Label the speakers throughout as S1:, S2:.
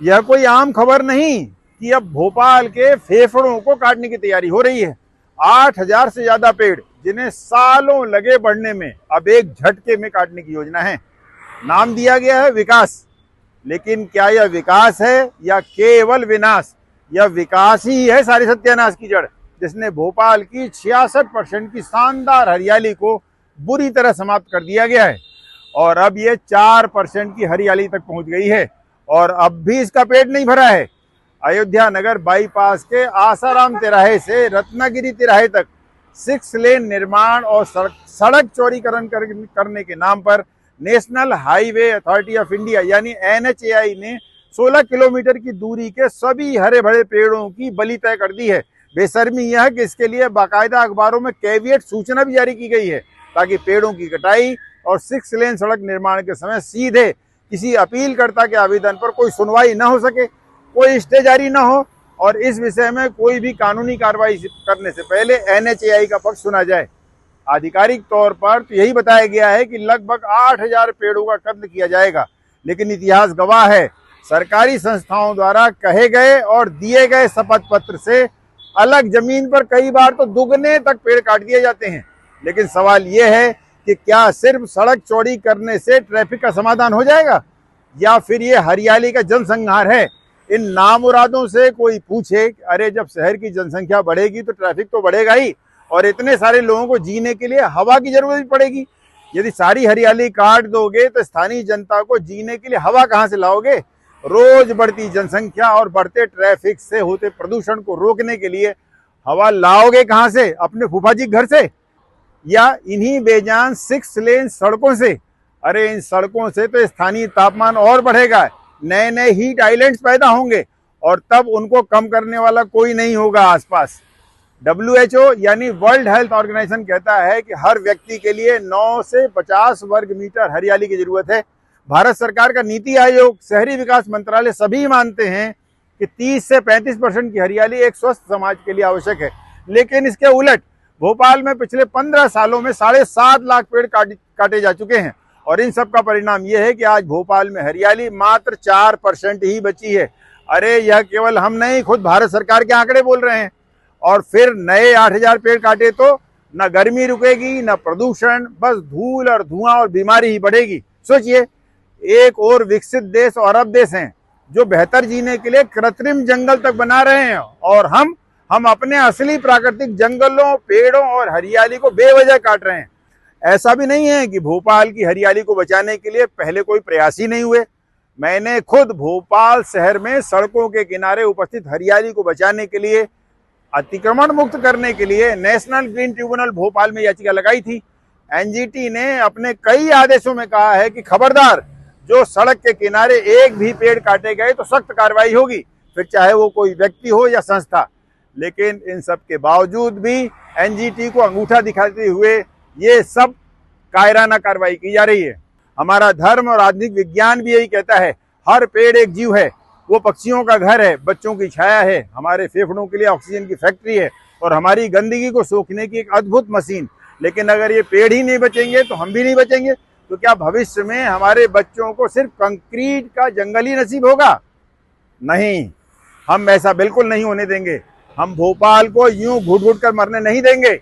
S1: यह कोई आम खबर नहीं कि अब भोपाल के फेफड़ों को काटने की तैयारी हो रही है। 8,000 से ज्यादा पेड़ जिन्हें सालों लगे बढ़ने में अब एक झटके में काटने की योजना है। नाम दिया गया है विकास, लेकिन क्या यह विकास है या केवल विनाश? यह विकास ही है सारी सत्यानाश की जड़, जिसने भोपाल की 66% की शानदार हरियाली को बुरी तरह समाप्त कर दिया गया है और अब ये 4% की हरियाली तक पहुंच गई है और अब भी इसका पेट नहीं भरा है। अयोध्या नगर बाईपास के आसाराम तिराहे से रत्नागिरी तिराहे तक 6 लेन निर्माण और सड़क चौड़ीकरण करने के नाम पर national highway authority of India यानी NHAI ने 16 किलोमीटर की दूरी के सभी हरे भरे पेड़ों की बलि तय कर दी है। बेशर्मी यह है कि इसके लिए बाकायदा अखबारों में कैविएट सूचना भी जारी की गई है ताकि पेड़ों की कटाई और 6 लेन सड़क निर्माण के समय सीधे किसी अपीलकर्ता के आवेदन पर कोई सुनवाई न हो सके, कोई स्टे जारी न हो और इस विषय में कोई भी कानूनी कार्रवाई करने से पहले NHAI का पक्ष सुना जाए। आधिकारिक तौर पर तो यही बताया गया है कि लगभग 8,000 पेड़ों का कत्ल किया जाएगा, लेकिन इतिहास गवाह है सरकारी संस्थाओं द्वारा कहे गए और दिए गए शपथ पत्र से अलग जमीन पर कई बार तो दुगने तक पेड़ काट दिए जाते हैं। लेकिन सवाल यह है कि क्या सिर्फ सड़क चौड़ी करने से ट्रैफिक का समाधान हो जाएगा या फिर ये हरियाली का जनसंहार है? इन नामुरादों से कोई पूछे अरे जब शहर की जनसंख्या बढ़ेगी तो ट्रैफिक तो बढ़ेगा ही और इतने सारे लोगों को जीने के लिए हवा की जरूरत भी पड़ेगी। यदि सारी हरियाली काट दोगे तो स्थानीय जनता को जीने के लिए हवा कहाँ से लाओगे? रोज बढ़ती जनसंख्या और बढ़ते ट्रैफिक से होते प्रदूषण को रोकने के लिए हवा लाओगे कहाँ से? अपने फूफा जी घर से या इन्हीं बेजान 6 लेन सड़कों से? अरे इन सड़कों से तो स्थानीय तापमान और बढ़ेगा, नए नए हीट आइलैंड्स पैदा होंगे और तब उनको कम करने वाला कोई नहीं होगा आसपास। WHO यानी वर्ल्ड हेल्थ ऑर्गेनाइजेशन कहता है कि हर व्यक्ति के लिए 9 से 50 वर्ग मीटर हरियाली की जरूरत है। भारत सरकार का नीति आयोग, शहरी विकास मंत्रालय सभी मानते हैं कि 30 से 35% की हरियाली एक स्वस्थ समाज के लिए आवश्यक है। लेकिन इसके उलट भोपाल में पिछले 15 सालों में 7.5 लाख पेड़ काटे जा चुके हैं और इन सब का परिणाम यह है कि आज भोपाल में हरियाली मात्र 4% ही बची है। अरे यह केवल हम नहीं, खुद भारत सरकार के आंकड़े बोल रहे हैं। और फिर नए 8,000 पेड़ काटे तो न गर्मी रुकेगी न प्रदूषण, बस धूल और धुआं और बीमारी ही बढ़ेगी। सोचिए, एक और विकसित देश और अरब देश हैं जो बेहतर जीने के लिए कृत्रिम जंगल तक बना रहे हैं और हम अपने असली प्राकृतिक जंगलों, पेड़ों और हरियाली को बेवजह काट रहे हैं। ऐसा भी नहीं है कि भोपाल की हरियाली को बचाने के लिए पहले कोई प्रयास ही नहीं हुए। मैंने खुद भोपाल शहर में सड़कों के किनारे उपस्थित हरियाली को बचाने के लिए, अतिक्रमण मुक्त करने के लिए नेशनल ग्रीन ट्रिब्यूनल भोपाल में याचिका लगाई थी। NGT ने अपने कई आदेशों में कहा है कि खबरदार, जो सड़क के किनारे एक भी पेड़ काटे गए तो सख्त कार्रवाई होगी, फिर चाहे वो कोई व्यक्ति हो या संस्था। लेकिन इन सब के बावजूद भी NGT को अंगूठा दिखाते हुए ये सब कायराना कार्रवाई की जा रही है। हमारा धर्म और आधुनिक विज्ञान भी यही कहता है, हर पेड़ एक जीव है, वो पक्षियों का घर है, बच्चों की छाया है, हमारे फेफड़ों के लिए ऑक्सीजन की फैक्ट्री है और हमारी गंदगी को सोखने की एक अद्भुत मशीन। लेकिन अगर ये पेड़ ही नहीं बचेंगे तो हम भी नहीं बचेंगे। तो क्या भविष्य में हमारे बच्चों को सिर्फ कंक्रीट का जंगल ही नसीब होगा? नहीं, हम ऐसा बिल्कुल नहीं होने देंगे। हम भोपाल को यूं घुट घुट कर मरने नहीं देंगे।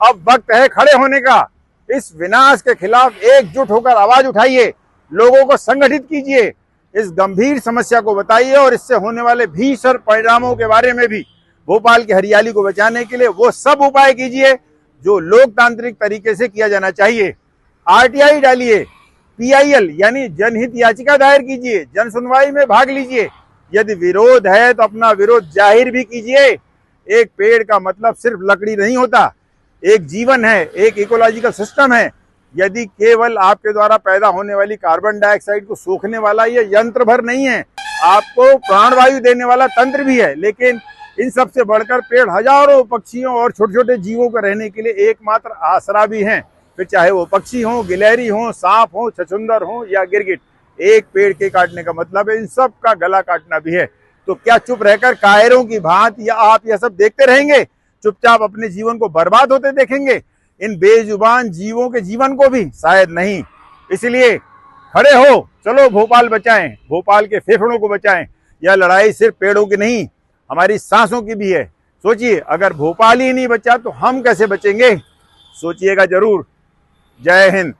S1: अब वक्त है खड़े होने का। इस विनाश के खिलाफ एकजुट होकर आवाज उठाइए, लोगों को संगठित कीजिए, इस गंभीर समस्या को बताइए और इससे होने वाले भीषण परिणामों के बारे में भी। भोपाल की हरियाली को बचाने के लिए वो सब उपाय कीजिए जो लोकतांत्रिक तरीके से किया जाना चाहिए। RTI डालिए, PIL यानी जनहित याचिका दायर कीजिए, जन सुनवाई में भाग लीजिए। यदि विरोध है तो अपना विरोध जाहिर भी कीजिए। एक पेड़ का मतलब सिर्फ लकड़ी नहीं होता, एक जीवन है, एक इकोलॉजिकल सिस्टम है। यदि केवल आपके द्वारा पैदा होने वाली कार्बन डाइऑक्साइड को सोखने वाला ये यंत्र भर नहीं है, आपको प्राणवायु देने वाला तंत्र भी है। लेकिन इन सबसे बढ़कर पेड़ हजारों पक्षियों और छोटे छोटे जीवों को रहने के लिए एकमात्र आसरा भी हैं। फिर चाहे वो पक्षी हो, गिलहरी हो, सांप हो, छछूंदर हो या गिरगिट। एक पेड़ के काटने का मतलब है इन सब का गला काटना भी है। तो क्या चुप रहकर कायरों की भांति या आप यह सब देखते रहेंगे? चुपचाप अपने जीवन को बर्बाद होते देखेंगे? इन बेजुबान जीवों के जीवन को भी? शायद नहीं। इसलिए खड़े हो, चलो भोपाल बचाएं, भोपाल के फेफड़ों को बचाएं। यह लड़ाई सिर्फ पेड़ों की नहीं, हमारी सांसों की भी है। सोचिए, अगर भोपाल ही नहीं बचा तो हम कैसे बचेंगे? सोचिएगा जरूर। जय हिंद।